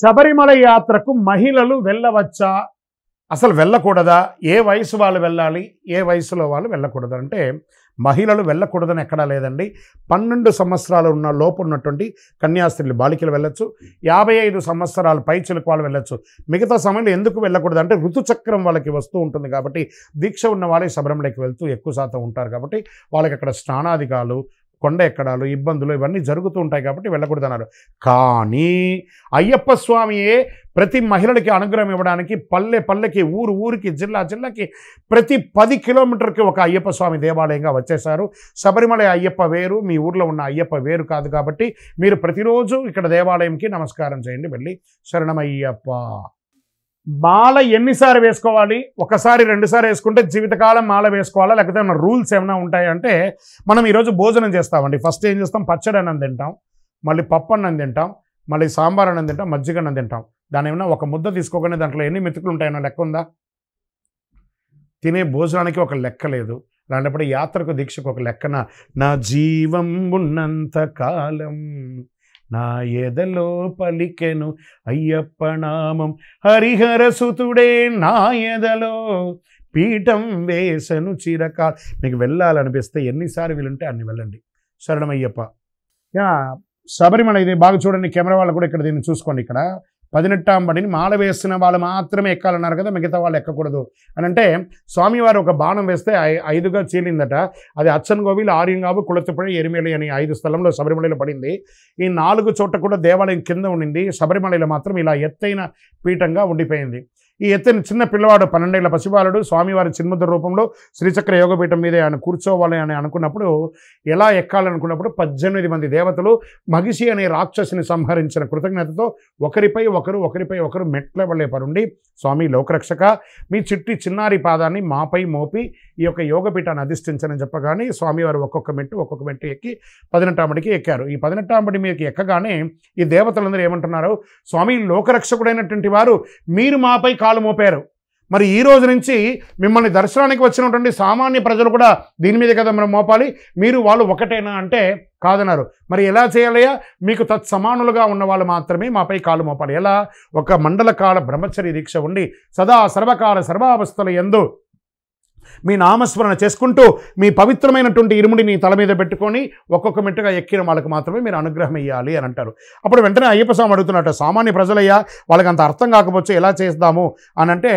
శబరిమల యాత్రకు మహిళలు వెళ్ళవచ్చా, అసలు వెళ్ళకూడదా, ఏ వయసు వాళ్ళు వెళ్ళాలి, ఏ వయసులో వాళ్ళు వెళ్ళకూడదు అంటే మహిళలు వెళ్ళకూడదని ఎక్కడా లేదండి. 12 సంవత్సరాలు ఉన్న లోపు ఉన్నటువంటి కన్యాస్త్రీలు బాలికలు వెళ్ళొచ్చు, 55 సంవత్సరాల పైచిలకు వాళ్ళు వెళ్ళొచ్చు. మిగతా సమయంలో ఎందుకు వెళ్ళకూడదు అంటే ఋతుచక్రం వాళ్ళకి వస్తూ ఉంటుంది కాబట్టి, దీక్ష ఉన్న వాళ్ళే శబరిమలకి వెళ్తూ ఎక్కువ శాతం ఉంటారు కాబట్టి వాళ్ళకి అక్కడ స్నానాధికాలు, కొండ ఎక్కడాలు, ఇబ్బందులు ఇవన్నీ జరుగుతూ ఉంటాయి కాబట్టి వెళ్ళకూడదన్నారు. కానీ అయ్యప్ప స్వామియే ప్రతి మహిళలకి అనుగ్రహం ఇవ్వడానికి పల్లె పల్లెకి, ఊరు ఊరికి, జిల్లా జిల్లాకి ప్రతి 10 కిలోమీటర్కి ఒక అయ్యప్ప స్వామి దేవాలయంగా వచ్చేశారు. శబరిమల అయ్యప్ప వేరు, మీ ఊర్లో ఉన్న అయ్యప్ప వేరు కాదు కాబట్టి మీరు ప్రతిరోజు ఇక్కడ దేవాలయంకి నమస్కారం చేయండి, వెళ్ళి శరణమయ్యప్ప. మాల ఎన్నిసార్లు వేసుకోవాలి? ఒకసారి 2 సార్లు వేసుకుంటే జీవితకాలం మాల వేసుకోవాలా, లేకపోతే మన రూల్స్ ఏమైనా ఉంటాయంటే, మనం ఈరోజు భోజనం చేస్తామండి. ఫస్ట్ ఏం చేస్తాం, పచ్చడి అన్నం తింటాం, మళ్ళీ పప్పు అన్నం తింటాం, మళ్ళీ సాంబార్ అన్నం తింటాం, మజ్జిగ అన్నం తింటాం. దాని ఏమైనా ఒక ముద్ద తీసుకోగానే దాంట్లో ఎన్ని మెతుకులు ఉంటాయన్నా లెక్క ఉందా? తినే భోజనానికి ఒక లెక్క లేదు. అలాంటప్పుడు యాత్రకు, దీక్షకు ఒక లెక్కన నా జీవం ఉన్నంత కాలం నా ఎదలో పలికెను అయ్యప్ప నామం, హరిహర సుతుడే నా ఎదలో పీఠం వేసను చిరకాల్. మీకు వెళ్ళాలనిపిస్తే ఎన్నిసార్లు వీలుంటే అన్ని వెళ్ళండి. శరణమయ్యప్ప. శబరిమల ఇది బాగా చూడండి, కెమెరా వాళ్ళు కూడా ఇక్కడ దీన్ని చూసుకోండి. ఇక్కడ 18వ పడిని మాల వేస్తున్న వాళ్ళు మాత్రమే ఎక్కాలన్నారు కదా, మిగతా వాళ్ళు ఎక్కకూడదు అని అంటే, స్వామివారు ఒక బాణం వేస్తే 5గా చీలిందట. అది అచ్చన్గోవిల్, ఆర్యంగావు, కుళతుపడి, ఎరిమేలి అని 5 స్థలంలో శబరిమలలో పడింది. ఈ 4 చోట్ల కూడా దేవాలయం కింద ఉండింది. శబరిమలలో మాత్రం ఇలా ఎత్తైన పీఠంగా ఉండిపోయింది. ఈ ఎత్తైన చిన్న పిల్లవాడు 12 ఏళ్ల పసిబాలుడు స్వామివారి చిన్ముద్ర రూపంలో శ్రీచక్ర యోగపీఠం మీద ఆయన కూర్చోవాలి అని అనుకున్నప్పుడు, ఎలా ఎక్కాలనుకున్నప్పుడు 18 మంది దేవతలు మహిషి అనే రాక్షసిని సంహరించిన కృతజ్ఞతతో ఒకరిపై ఒకరు మెట్ల వల్లే పరుండి, స్వామి లోకరక్షక, మీ చిన్నారి పాదాన్ని మాపై మోపి ఈ యొక్క యోగపీఠాన్ని అధిష్ఠించని చెప్పగానే స్వామివారు ఒక్కొక్క మెట్టు ఎక్కి 18వ పడికి ఎక్కారు. ఈ 18వ పడి మీదకి ఎక్కగానే ఈ దేవతలందరూ ఏమంటున్నారు, స్వామి లోకరక్షకుడైనటువంటి వారు మీరు మాపై కాలు మోపారు, మరి ఈ రోజు నుంచి మిమ్మల్ని దర్శనానికి వచ్చినటువంటి సామాన్య ప్రజలు కూడా దీని మీద కదా మనం మోపాలి, మీరు వాళ్ళు ఒకటేనా అంటే కాదన్నారు. మరి ఎలా చేయాలయ్యా? మీకు తత్సమానులుగా ఉన్న వాళ్ళు మాత్రమే మాపై కాలు మోపాలి. ఎలా? ఒక మండల కాల బ్రహ్మచర్య దీక్ష ఉండి సదా సర్వకాల సర్వావస్థల యందు మీ నామస్మరణ చేసుకుంటూ మీ పవిత్రమైనటువంటి ఇరుముడిని తల మీద పెట్టుకొని ఒక్కొక్క మెట్టుగా ఎక్కిన వాళ్ళకి మాత్రమే మీరు అనుగ్రహం ఇవ్వాలి అని అంటారు. అప్పుడు వెంటనే అయ్యప్ప స్వామి అడుగుతున్నట్టు, సామాన్య ప్రజలయ్యా వాళ్ళకి అంత అర్థం కాకపోవచ్చు ఎలా చేద్దాము అని అంటే,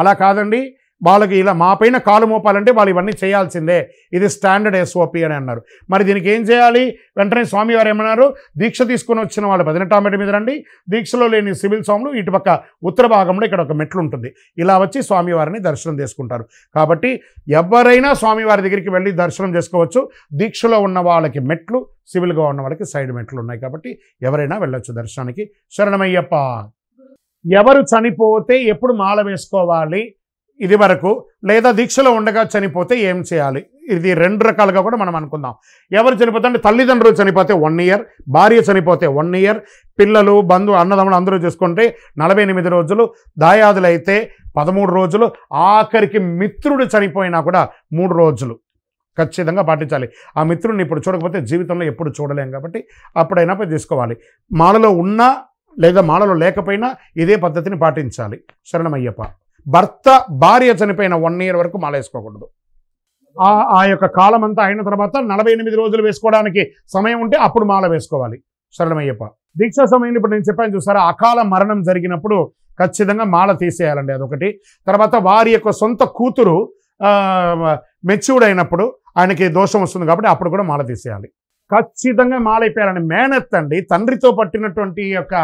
అలా కాదండి, వాళ్ళకి ఇలా మా పైన కాలు మోపాలంటే వాళ్ళు ఇవన్నీ చేయాల్సిందే, ఇది స్టాండర్డ్ SOP అని అన్నారు. మరి దీనికి ఏం చేయాలి? వెంటనే స్వామివారు ఏమన్నారు, దీక్ష తీసుకొని వచ్చిన వాళ్ళు 18వ మెట్టు మీద రండి, దీక్షలో లేని సివిల్ స్వాములు ఇటుపక్క ఉత్తర భాగంలో ఇక్కడ ఒక మెట్లు ఉంటుంది, ఇలా వచ్చి స్వామివారిని దర్శనం చేసుకుంటారు. కాబట్టి ఎవరైనా స్వామివారి దగ్గరికి వెళ్ళి దర్శనం చేసుకోవచ్చు. దీక్షలో ఉన్న వాళ్ళకి మెట్లు, సివిల్గా ఉన్న వాళ్ళకి సైడ్ మెట్లు ఉన్నాయి కాబట్టి ఎవరైనా వెళ్ళొచ్చు దర్శనానికి. శరణమయ్యప్ప. ఎవరు చనిపోతే ఎప్పుడు మాల వేసుకోవాలి ఇది వరకు, లేదా దీక్షలో ఉండగా చనిపోతే ఏం చేయాలి, ఇది 2 రకాలుగా కూడా మనం అనుకుందాం. ఎవరు చనిపోతే అంటే తల్లిదండ్రులు చనిపోతే 1 ఇయర్, భార్య చనిపోతే 1 ఇయర్, పిల్లలు, బంధువు, అన్నదమ్ములు అందరూ చేసుకుంటే 48 రోజులు, దాయాదులు అయితే 13 రోజులు, ఆఖరికి మిత్రుడు చనిపోయినా కూడా 3 రోజులు ఖచ్చితంగా పాటించాలి. ఆ మిత్రుడిని ఇప్పుడు చూడకపోతే జీవితంలో ఎప్పుడు చూడలేం కాబట్టి అప్పుడైనా తీసుకోవాలి. మాలలో ఉన్నా లేదా మాలలో లేకపోయినా ఇదే పద్ధతిని పాటించాలి. శరణమయ్యప్ప. భార్య చనిపోయిన 1 ఇయర్ వరకు మాల వేసుకోకూడదు. ఆ యొక్క కాలం అంతా అయిన తర్వాత 48 రోజులు వేసుకోవడానికి సమయం ఉంటే అప్పుడు మాల వేసుకోవాలి. శరణమయ్యప్ప. దీక్షా సమయంలో ఇప్పుడు నేను చెప్పాను చూసారా, అకాల మరణం జరిగినప్పుడు ఖచ్చితంగా మాల తీసేయాలండి, అదొకటి. తర్వాత వారి యొక్క సొంత కూతురు మెచ్యూర్డ్ అయినప్పుడు ఆయనకి దోషం వస్తుంది కాబట్టి అప్పుడు కూడా మాల తీసేయాలి. ఖచ్చితంగా మాల అయిపోయాలని మేనత్తండి, తండ్రితో పట్టినటువంటి యొక్క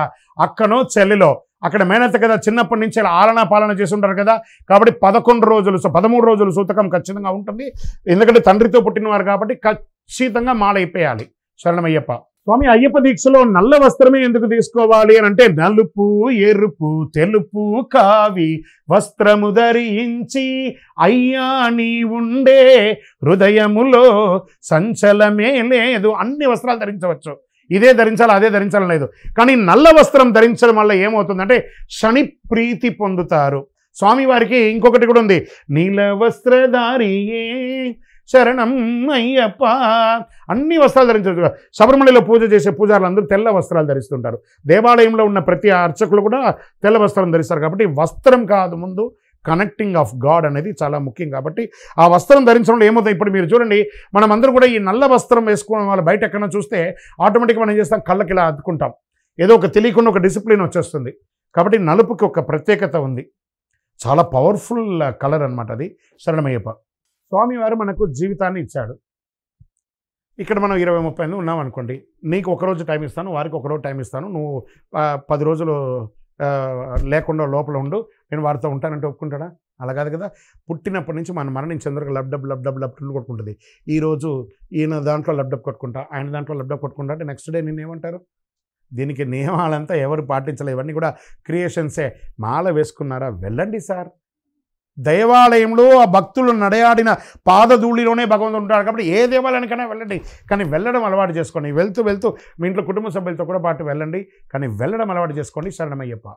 అక్కనో చెల్లిలో, అక్కడ మేనత్త కదా, చిన్నప్పటి నుంచి అలా ఆలనా పాలన చేసి ఉంటారు కదా, కాబట్టి 13 రోజులు సూతకం ఖచ్చితంగా ఉంటుంది. ఎందుకంటే తండ్రితో పుట్టినవారు కాబట్టి ఖచ్చితంగా మాల అయిపోయాలి. శరణమయ్యప్ప. స్వామి అయ్యప్ప దీక్షలో నల్ల వస్త్రమే ఎందుకు తీసుకోవాలి అని అంటే, నలుపు, ఎరుపు, తెలుపు, కావి వస్త్రము ధరించి అయ్యా నీ ఉండే హృదయములో సంచలమే లేదు. అన్ని వస్త్రాలు ధరించవచ్చు, ఇదే ధరించాలి అదే ధరించాలని లేదు. కానీ నల్ల వస్త్రం ధరించడం వల్ల ఏమవుతుందంటే శని ప్రీతి పొందుతారు. స్వామివారికి ఇంకొకటి కూడా ఉంది, నీల వస్త్రధారియే శరణం అయ్యప్ప. అన్ని వస్త్రాలు ధరించారు. శబరిమలలో పూజ చేసే పూజారులు అందరూ తెల్ల వస్త్రాలు ధరిస్తుంటారు. దేవాలయంలో ఉన్న ప్రతి అర్చకులు కూడా తెల్ల వస్త్రం ధరిస్తారు. కాబట్టి వస్త్రం కాదు, ముందు కనెక్టింగ్ ఆఫ్ గాడ్ అనేది చాలా ముఖ్యం. కాబట్టి ఆ వస్త్రం ధరించడంలో ఏమవుతుంది, ఇప్పుడు మీరు చూడండి, మనం అందరూ కూడా ఈ నల్ల వస్త్రం వేసుకోవడం వల్ల బయట ఎక్కడైనా చూస్తే ఆటోమేటిక్గా మనం ఏం చేస్తాం, కళ్ళకి ఇలా అద్దుకుంటాం. ఏదో ఒక తెలియకుండా ఒక డిసిప్లిన్ వచ్చేస్తుంది. కాబట్టి నలుపుకి ఒక ప్రత్యేకత ఉంది. చాలా పవర్ఫుల్ కలర్ అనమాట అది. శరణమయ్యప్ప. స్వామివారు మనకు జీవితాన్ని ఇచ్చాడు. ఇక్కడ మనం 20-30 ఉన్నాం అనుకోండి. నీకు ఒకరోజు టైం ఇస్తాను, వారికి ఒకరోజు టైం ఇస్తాను, నువ్వు 10 రోజులు లేకుండా లోపల ఉండు, నేను వారితో ఉంటానంటే ఒప్పుకుంటాడా? అలా కాదు కదా. పుట్టినప్పటి నుంచి మనం మరణించేందుకు లబ్ కొట్టుకుంటుంది. ఈరోజు ఈయన దాంట్లో లబ్డబ్ కొట్టుకుంటా, ఆయన దాంట్లో లబ్డబ్ కొట్టుకుంటా అంటే నెక్స్ట్ డే నిన్ను ఏమంటారు? దీనికి నియమాలంతా ఎవరు పాటించలేదు. ఇవన్నీ కూడా క్రియేషన్సే. మాల వేసుకున్నారా, వెళ్ళండి సార్. దేవాలయంలో ఆ భక్తులు నడయాడిన పాదధూళిలోనే భగవంతుడు ఉంటాడు. కాబట్టి ఏ దేవాలయానికైనా వెళ్ళండి, కానీ వెళ్ళడం అలవాటు చేసుకోండి. వెళ్తూ మీ ఇంట్లో కుటుంబ సభ్యులతో కూడా పాటు వెళ్ళండి, కానీ వెళ్ళడం అలవాటు చేసుకోండి. శరణమయ్యప్ప.